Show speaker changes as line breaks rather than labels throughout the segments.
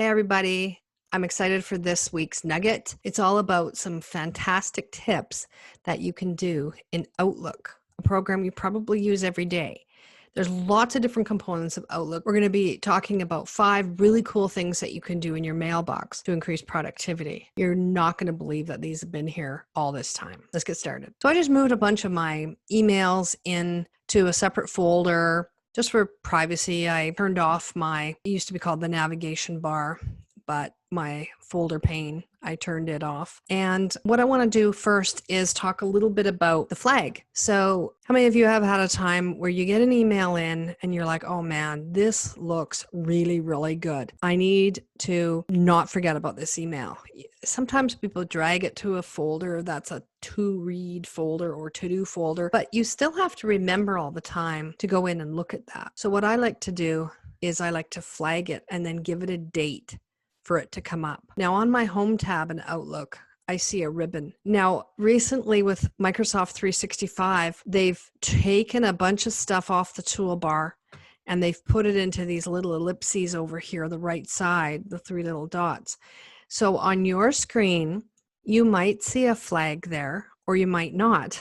Hey, everybody. I'm excited for this week's nugget. It's all about some fantastic tips that you can do in Outlook, a program you probably use every day. There's lots of different components of Outlook. We're going to be talking about 5 really cool things that you can do in your mailbox to increase productivity. You're not going to believe that these have been here all this time. Let's get started. So I just moved a bunch of my emails into a separate folder. Just for privacy, I turned off it used to be called the navigation bar, but my folder pane, I turned it off. And what I want to do first is talk a little bit about the flag. So how many of you have had a time where you get an email in and you're like, oh man, this looks really, really good. I need to not forget about this email. Sometimes people drag it to a folder that's a to-read folder or to-do folder, but you still have to remember all the time to go in and look at that. So what I like to do is I like to flag it and then give it a date for it to come up. Now on my home tab in Outlook, I see a ribbon. Now, recently with Microsoft 365, they've taken a bunch of stuff off the toolbar and they've put it into these little ellipses over here, the right side, the 3 little dots. So on your screen, you might see a flag there or you might not.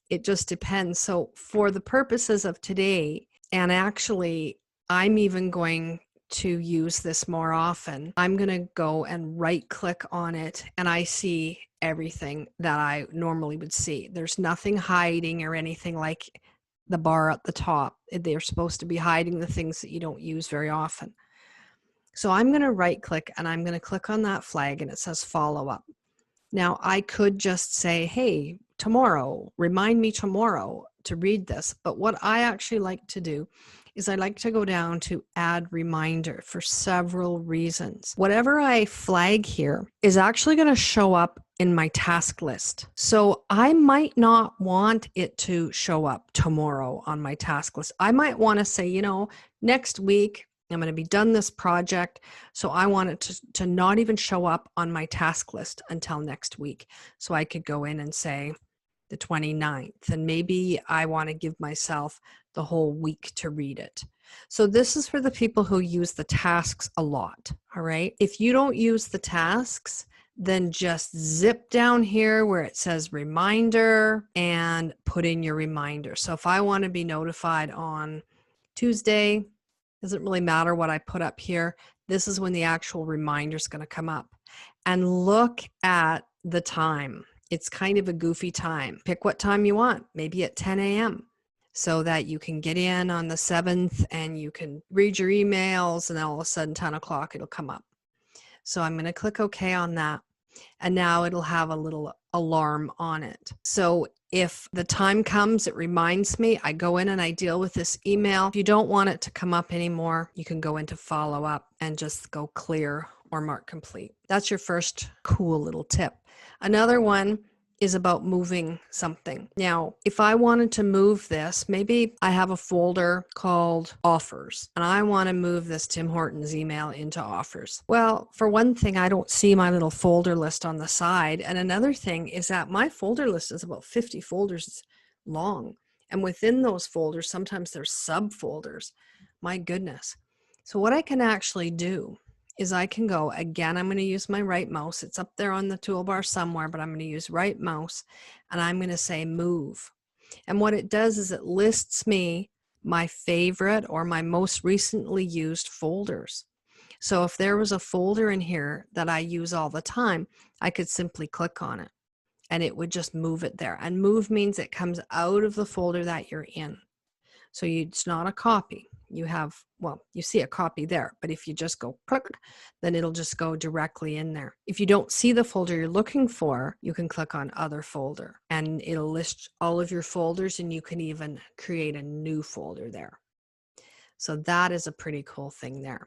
It just depends. So for the purposes of today, and actually I'm even going to use this more often, I'm going to go and right click on it and I see everything that I normally would see. There's nothing hiding or anything like the bar at the top. They're supposed to be hiding the things that you don't use very often. So I'm going to right click and I'm going to click on that flag and it says follow up. Now I could just say, hey, tomorrow, remind me tomorrow to read this. But what I actually like to do is I like to go down to add reminder for several reasons. Whatever I flag here is actually going to show up in my task list. So I might not want it to show up tomorrow on my task list. I might want to say, next week, I'm going to be done this project. So I want it to not even show up on my task list until next week. So I could go in and say the 29th, and maybe I want to give myself the whole week to read it. So this is for the people who use the tasks a lot. All right. If you don't use the tasks, then just zip down here where it says reminder and put in your reminder. So if I want to be notified on Tuesday, doesn't really matter what I put up here. This is when the actual reminder is going to come up. And look at the time. It's kind of a goofy time. Pick what time you want, maybe at 10 a.m. so that you can get in on the 7th and you can read your emails and then all of a sudden 10 o'clock it'll come up. So I'm going to click OK on that. And now it'll have a little alarm on it. So if the time comes, it reminds me, I go in and I deal with this email. If you don't want it to come up anymore, you can go into follow up and just go clear or mark complete. That's your first cool little tip. Another one is about moving something. Now, if I wanted to move this, maybe I have a folder called offers and I want to move this Tim Hortons email into offers. Well, for one thing, I don't see my little folder list on the side. And another thing is that my folder list is about 50 folders long. And within those folders, sometimes there's subfolders. My goodness. So what I can actually do is I can go, again, I'm going to use my right mouse. It's up there on the toolbar somewhere, but I'm going to use right mouse and I'm going to say move. And what it does is it lists me my favorite or my most recently used folders. So if there was a folder in here that I use all the time, I could simply click on it and it would just move it there. And move means it comes out of the folder that you're in. So it's not a copy. You see a copy there, but if you just go click, then it'll just go directly in there. If you don't see the folder you're looking for, you can click on other folder and it'll list all of your folders and you can even create a new folder there. So that is a pretty cool thing there.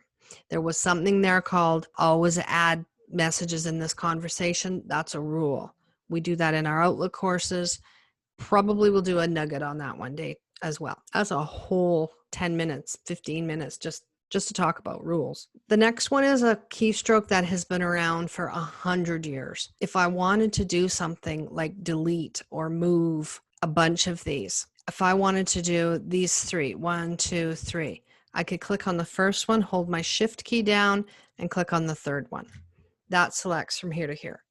There was something there called always add messages in this conversation. That's a rule. We do that in our Outlook courses. Probably we'll do a nugget on that one day as well. That's a whole 10 minutes, 15 minutes just to talk about rules. The next one is a keystroke that has been around for 100 years. If I wanted to do something like delete or move a bunch of these, if I wanted to do these 3, 1, 2, 3, I could click on the first one, hold my shift key down, and click on the third one. That selects from here to here.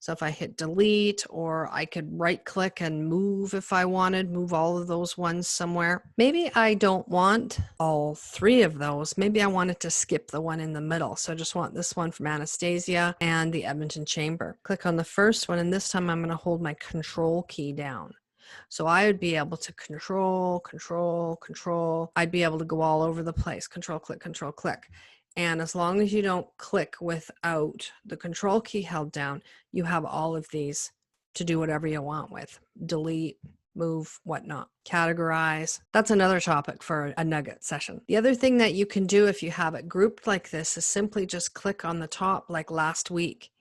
So if I hit delete, or I could right click and move if I wanted, move all of those ones somewhere. Maybe I don't want all 3 of those. Maybe I wanted to skip the one in the middle. So I just want this one from Anastasia and the Edmonton Chamber. Click on the first one, and this time I'm going to hold my control key down. So I would be able to control. I'd be able to go all over the place. Control, click, control, click. And as long as you don't click without the control key held down, you have all of these to do whatever you want with. Delete, move, whatnot. Categorize. That's another topic for a nugget session. The other thing that you can do if you have it grouped like this is simply just click on the top like last week.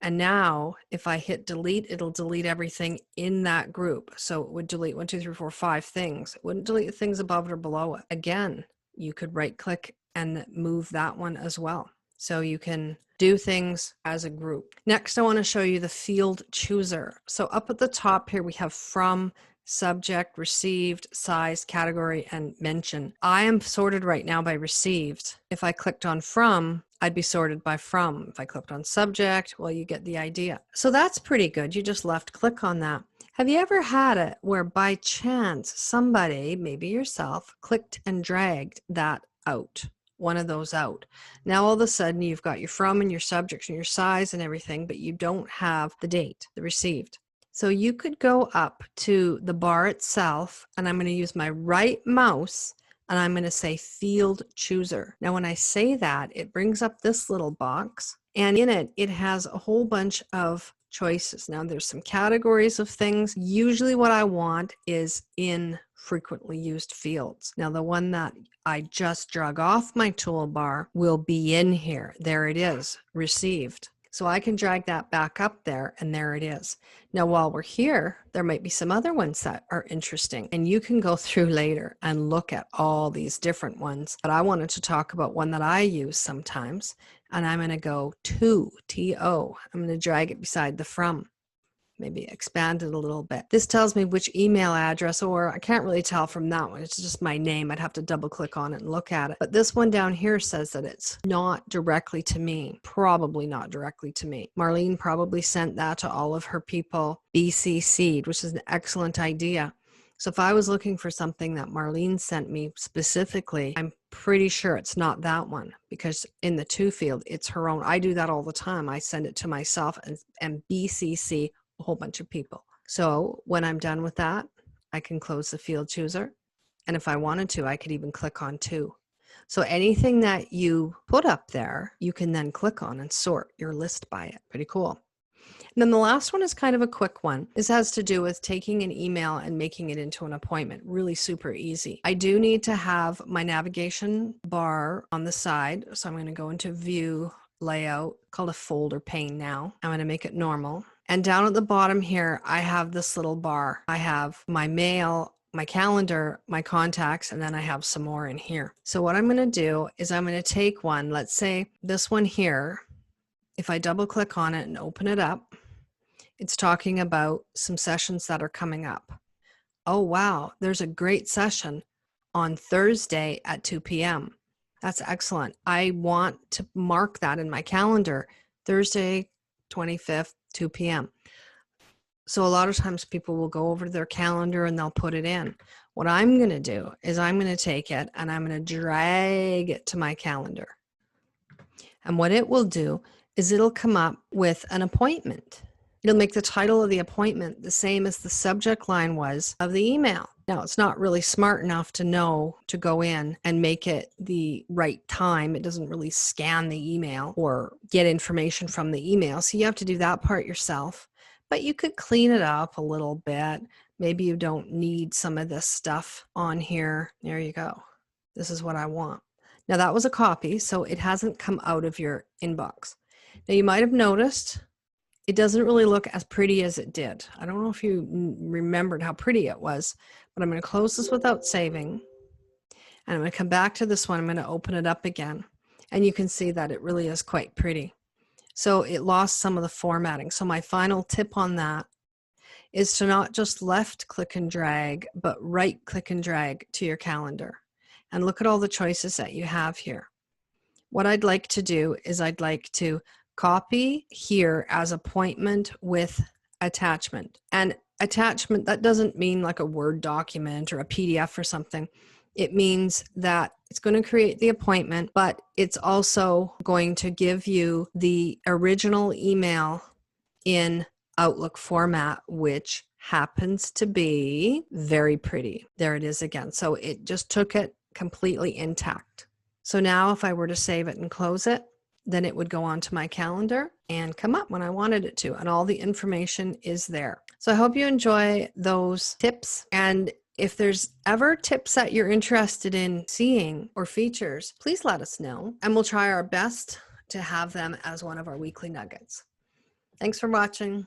And now if I hit delete, it'll delete everything in that group. So it would delete 1, 2, 3, 4, 5 things. It wouldn't delete the things above it or below it. Again, you could right click and move that one as well. So you can do things as a group. Next, I want to show you the field chooser. So up at the top here, we have from, subject, received, size, category, and mention. I am sorted right now by received. If I clicked on from, I'd be sorted by from. If I clicked on subject, well, you get the idea. So that's pretty good. You just left click on that. Have you ever had it where by chance somebody, maybe yourself, clicked and dragged that out? One of those out. Now all of a sudden you've got your from and your subjects and your size and everything, but you don't have the date, the received. So you could go up to the bar itself, and I'm going to use my right mouse and I'm going to say field chooser. Now when I say that, it brings up this little box, and in it, it has a whole bunch of choices. Now there's some categories of things. Usually what I want is in frequently used fields. Now the one that I just drag off my toolbar will be in here. There it is, received. So I can drag that back up there, and there it is. Now while we're here, there might be some other ones that are interesting, and you can go through later and look at all these different ones. But I wanted to talk about one that I use sometimes, and I'm going to go to, T-O. I'm going to drag it beside the from. Maybe expand it a little bit. This tells me which email address, or I can't really tell from that one. It's just my name. I'd have to double click on it and look at it. But this one down here says that it's not directly to me. Probably not directly to me. Marlene probably sent that to all of her people, BCC'd, which is an excellent idea. So if I was looking for something that Marlene sent me specifically, I'm pretty sure it's not that one, because in the to field, it's her own. I do that all the time. I send it to myself and BCC a whole bunch of people. So when I'm done with that, I can close the field chooser. And if I wanted to, I could even click on to. So anything that you put up there, you can then click on and sort your list by it. Pretty cool. And then the last one is kind of a quick one. This has to do with taking an email and making it into an appointment. Really super easy. I do need to have my navigation bar on the side. So I'm going to go into view layout, called a folder pane now. I'm going to make it normal. And down at the bottom here, I have this little bar. I have my mail, my calendar, my contacts, and then I have some more in here. So what I'm going to do is I'm going to take one, let's say this one here. If I double click on it and open it up, it's talking about some sessions that are coming up. Oh, wow. There's a great session on Thursday at 2 p.m. That's excellent. I want to mark that in my calendar, Thursday, 25th, 2 p.m. So a lot of times people will go over to their calendar and they'll put it in. What I'm going to do is I'm going to take it and I'm going to drag it to my calendar. And what it will do is it'll come up with an appointment. It'll make the title of the appointment the same as the subject line was of the email. Now, it's not really smart enough to know to go in and make it the right time. It doesn't really scan the email or get information from the email. So you have to do that part yourself. But you could clean it up a little bit. Maybe you don't need some of this stuff on here. There you go. This is what I want. Now, that was a copy, so it hasn't come out of your inbox. Now, you might have noticed it doesn't really look as pretty as it did. I don't know if you remembered how pretty it was, but I'm going to close this without saving. And I'm going to come back to this one. I'm going to open it up again. And you can see that it really is quite pretty. So it lost some of the formatting. So my final tip on that is to not just left click and drag, but right click and drag to your calendar. And look at all the choices that you have here. what I'd like to do is I'd like to copy here as appointment with attachment. And attachment, that doesn't mean like a Word document or a PDF or something. It means that it's going to create the appointment, but it's also going to give you the original email in Outlook format, which happens to be very pretty. There it is again. So it just took it completely intact. So now if I were to save it and close it, then it would go onto my calendar and come up when I wanted it to, and all the information is there. So I hope you enjoy those tips, and if there's ever tips that you're interested in seeing or features, please let us know, and we'll try our best to have them as one of our weekly nuggets. Thanks for watching.